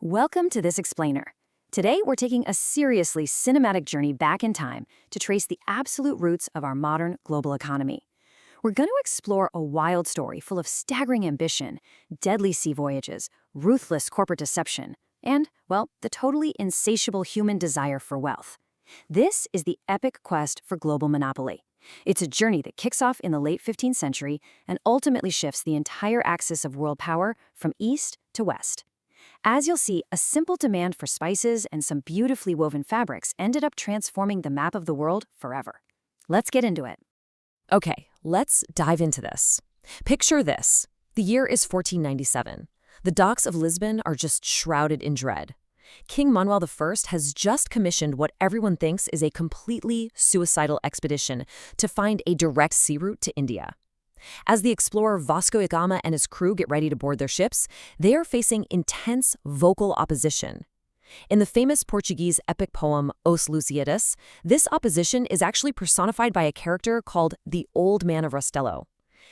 Welcome to This Explainer. Today, we're taking a seriously cinematic journey back in time to trace the absolute roots of our modern global economy. We're going to explore a wild story full of staggering ambition, deadly sea voyages, ruthless corporate deception, and, well, the totally insatiable human desire for wealth. This is the epic quest for global monopoly. It's a journey that kicks off in the late 15th century and ultimately shifts the entire axis of world power from east to west. As you'll see, a simple demand for spices and some beautifully woven fabrics ended up transforming the map of the world forever. Let's get into it. Okay, let's dive into this. Picture this. The year is 1497. The docks of Lisbon are just shrouded in dread. King Manuel I has just commissioned what everyone thinks is a completely suicidal expedition to find a direct sea route to India. As the explorer Vasco da Gama and his crew get ready to board their ships, they are facing intense vocal opposition. In the famous Portuguese epic poem Os Lusíadas, this opposition is actually personified by a character called the Old Man of Rastelo.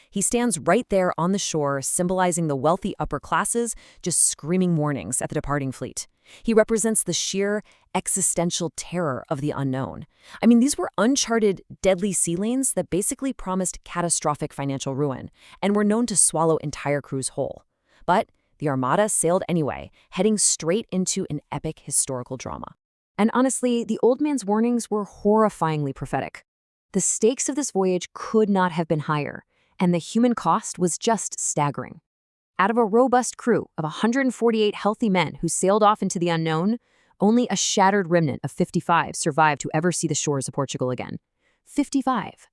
He stands right there on the shore, symbolizing the wealthy upper classes, just screaming warnings at the departing fleet. He represents the sheer existential terror of the unknown. I mean, these were uncharted, deadly sea lanes that basically promised catastrophic financial ruin and were known to swallow entire crews whole. But the Armada sailed anyway, heading straight into an epic historical drama. And honestly, the old man's warnings were horrifyingly prophetic. The stakes of this voyage could not have been higher, and the human cost was just staggering. Out of a robust crew of 148 healthy men who sailed off into the unknown, only a shattered remnant of 55 survived to ever see the shores of Portugal again. 55.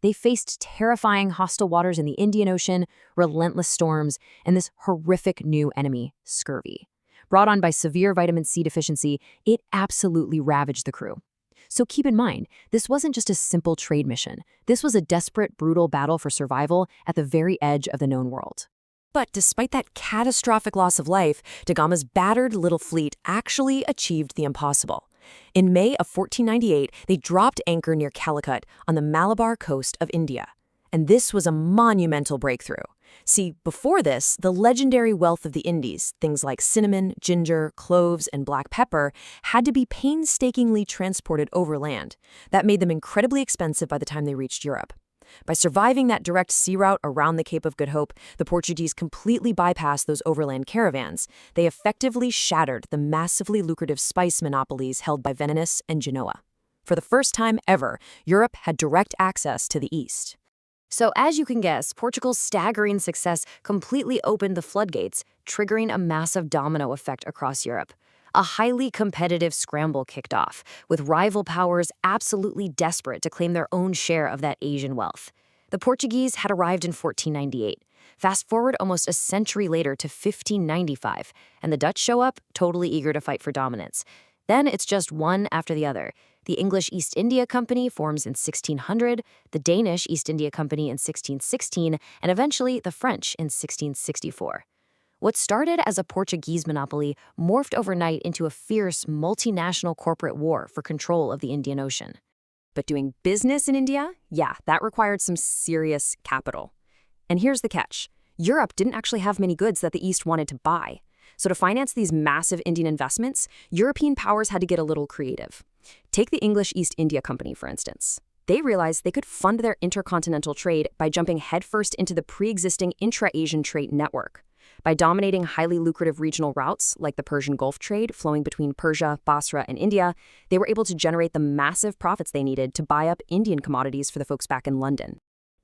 They faced terrifying hostile waters in the Indian Ocean, relentless storms, and this horrific new enemy, scurvy. Brought on by severe vitamin C deficiency, it absolutely ravaged the crew. So keep in mind, this wasn't just a simple trade mission. This was a desperate, brutal battle for survival at the very edge of the known world. But despite that catastrophic loss of life, da Gama's battered little fleet actually achieved the impossible. In May of 1498, they dropped anchor near Calicut on the Malabar coast of India. And this was a monumental breakthrough. See, before this, the legendary wealth of the Indies, things like cinnamon, ginger, cloves, and black pepper, had to be painstakingly transported overland. That made them incredibly expensive by the time they reached Europe. By surviving that direct sea route around the Cape of Good Hope, the Portuguese completely bypassed those overland caravans. They effectively shattered the massively lucrative spice monopolies held by Venice and Genoa. For the first time ever, Europe had direct access to the East. So as you can guess, Portugal's staggering success completely opened the floodgates, triggering a massive domino effect across Europe. A highly competitive scramble kicked off, with rival powers absolutely desperate to claim their own share of that Asian wealth. The Portuguese had arrived in 1498. Fast forward almost a century later to 1595, and the Dutch show up, totally eager to fight for dominance. Then it's just one after the other. The English East India Company forms in 1600, the Danish East India Company in 1616, and eventually the French in 1664. What started as a Portuguese monopoly morphed overnight into a fierce multinational corporate war for control of the Indian Ocean. But doing business in India? Yeah, that required some serious capital. And here's the catch. Europe didn't actually have many goods that the East wanted to buy. So to finance these massive Indian investments, European powers had to get a little creative. Take the English East India Company, for instance. They realized they could fund their intercontinental trade by jumping headfirst into the pre-existing intra-Asian trade network. By dominating highly lucrative regional routes, like the Persian Gulf trade flowing between Persia, Basra, and India, they were able to generate the massive profits they needed to buy up Indian commodities for the folks back in London.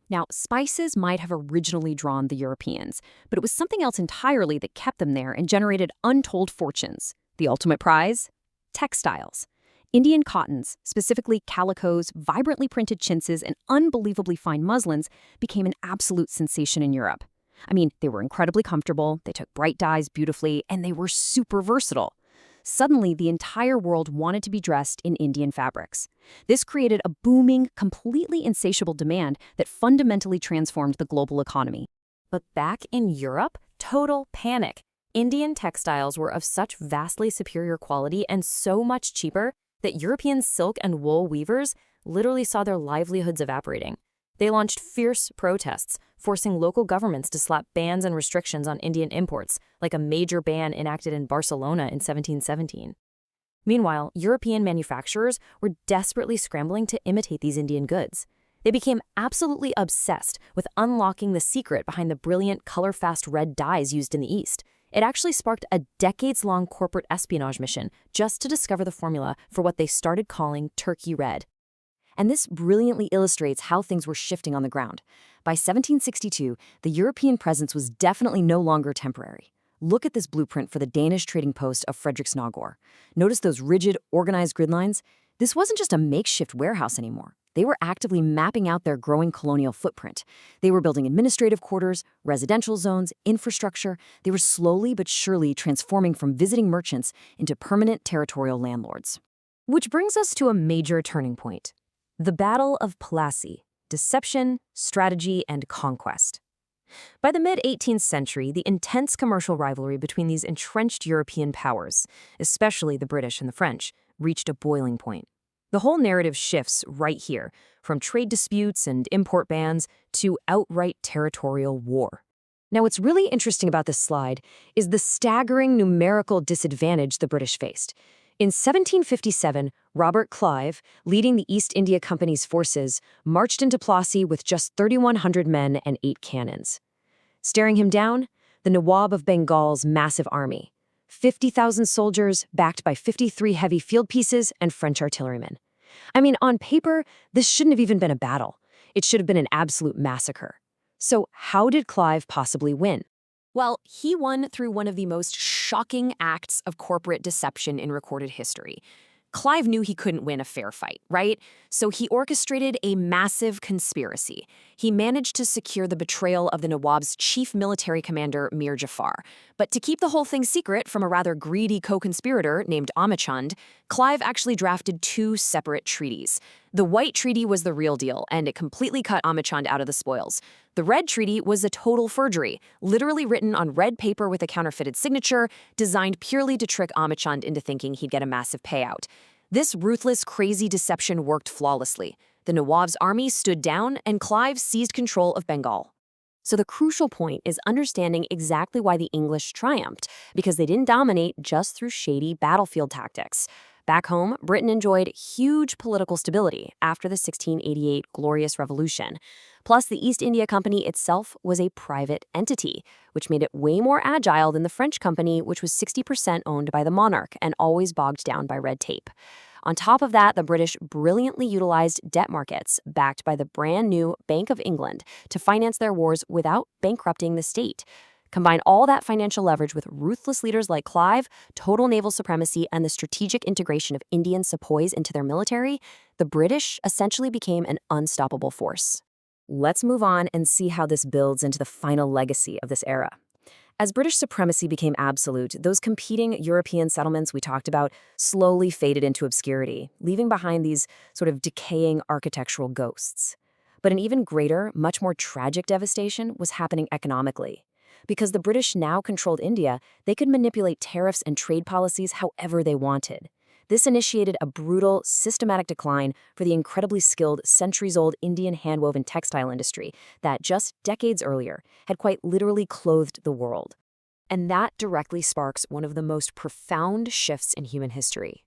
Now, spices might have originally drawn the Europeans, but it was something else entirely that kept them there and generated untold fortunes. The ultimate prize? Textiles. Indian cottons, specifically calicos, vibrantly printed chintzes, and unbelievably fine muslins, became an absolute sensation in Europe. I mean, they were incredibly comfortable, they took bright dyes beautifully, and they were super versatile. Suddenly, the entire world wanted to be dressed in Indian fabrics. This created a booming, completely insatiable demand that fundamentally transformed the global economy. But back in Europe, total panic. Indian textiles were of such vastly superior quality and so much cheaper that European silk and wool weavers literally saw their livelihoods evaporating. They launched fierce protests, forcing local governments to slap bans and restrictions on Indian imports, like a major ban enacted in Barcelona in 1717. Meanwhile, European manufacturers were desperately scrambling to imitate these Indian goods. They became absolutely obsessed with unlocking the secret behind the brilliant, color-fast red dyes used in the East. It actually sparked a decades-long corporate espionage mission just to discover the formula for what they started calling Turkey Red. And this brilliantly illustrates how things were shifting on the ground. By 1762, the European presence was definitely no longer temporary. Look at this blueprint for the Danish trading post of Frederiksnagor. Notice those rigid, organized grid lines? This wasn't just a makeshift warehouse anymore. They were actively mapping out their growing colonial footprint. They were building administrative quarters, residential zones, infrastructure. They were slowly but surely transforming from visiting merchants into permanent territorial landlords. Which brings us to a major turning point. The Battle of Plassey: deception, strategy, and conquest. By the mid-18th century, the intense commercial rivalry between these entrenched European powers, especially the British and the French, reached a boiling point. The whole narrative shifts right here, from trade disputes and import bans to outright territorial war. Now, what's really interesting about this slide is the staggering numerical disadvantage the British faced. In 1757, Robert Clive, leading the East India Company's forces, marched into Plassey with just 3,100 men and 8 cannons. Staring him down, the Nawab of Bengal's massive army, 50,000 soldiers backed by 53 heavy field pieces and French artillerymen. I mean, on paper, this shouldn't have even been a battle. It should have been an absolute massacre. So how did Clive possibly win? Well, he won through one of the most shocking acts of corporate deception in recorded history. Clive knew he couldn't win a fair fight, right? So he orchestrated a massive conspiracy. He managed to secure the betrayal of the Nawab's chief military commander, Mir Jafar. But to keep the whole thing secret from a rather greedy co-conspirator named Amachand, Clive actually drafted 2 separate treaties. The White Treaty was the real deal, and it completely cut Amachand out of the spoils. The Red Treaty was a total forgery, literally written on red paper with a counterfeited signature, designed purely to trick Amachand into thinking he'd get a massive payout. This ruthless, crazy deception worked flawlessly. The Nawab's army stood down, and Clive seized control of Bengal. So the crucial point is understanding exactly why the English triumphed, because they didn't dominate just through shady battlefield tactics. Back home, Britain enjoyed huge political stability after the 1688 Glorious Revolution. Plus, the East India Company itself was a private entity, which made it way more agile than the French company, which was 60% owned by the monarch and always bogged down by red tape. On top of that, the British brilliantly utilized debt markets backed by the brand new Bank of England to finance their wars without bankrupting the state. Combine all that financial leverage with ruthless leaders like Clive, total naval supremacy, and the strategic integration of Indian sepoys into their military, the British essentially became an unstoppable force. Let's move on and see how this builds into the final legacy of this era. As British supremacy became absolute, those competing European settlements we talked about slowly faded into obscurity, leaving behind these sort of decaying architectural ghosts. But an even greater, much more tragic devastation was happening economically. Because the British now controlled India, they could manipulate tariffs and trade policies however they wanted. This initiated a brutal, systematic decline for the incredibly skilled, centuries-old Indian handwoven textile industry that just decades earlier had quite literally clothed the world. And that directly sparks one of the most profound shifts in human history.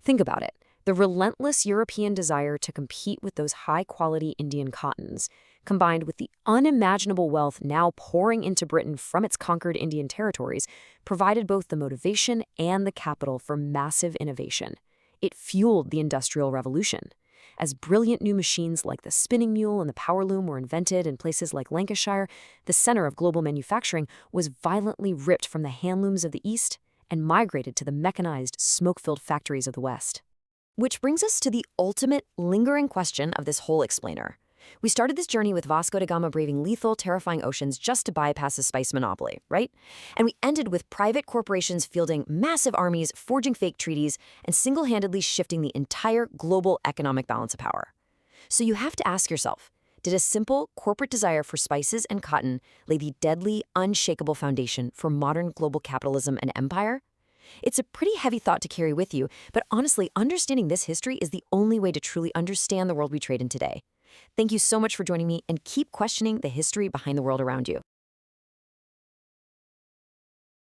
Think about it. The relentless European desire to compete with those high-quality Indian cottons, combined with the unimaginable wealth now pouring into Britain from its conquered Indian territories, provided both the motivation and the capital for massive innovation. It fueled the Industrial Revolution. As brilliant new machines like the spinning mule and the power loom were invented in places like Lancashire, the center of global manufacturing was violently ripped from the handlooms of the East and migrated to the mechanized, smoke-filled factories of the West. Which brings us to the ultimate, lingering question of this whole explainer. We started this journey with Vasco da Gama braving lethal, terrifying oceans just to bypass the spice monopoly, right? And we ended with private corporations fielding massive armies, forging fake treaties, and single-handedly shifting the entire global economic balance of power. So you have to ask yourself, did a simple corporate desire for spices and cotton lay the deadly, unshakable foundation for modern global capitalism and empire? It's a pretty heavy thought to carry with you, but honestly, understanding this history is the only way to truly understand the world we trade in today. Thank you so much for joining me, and keep questioning the history behind the world around you.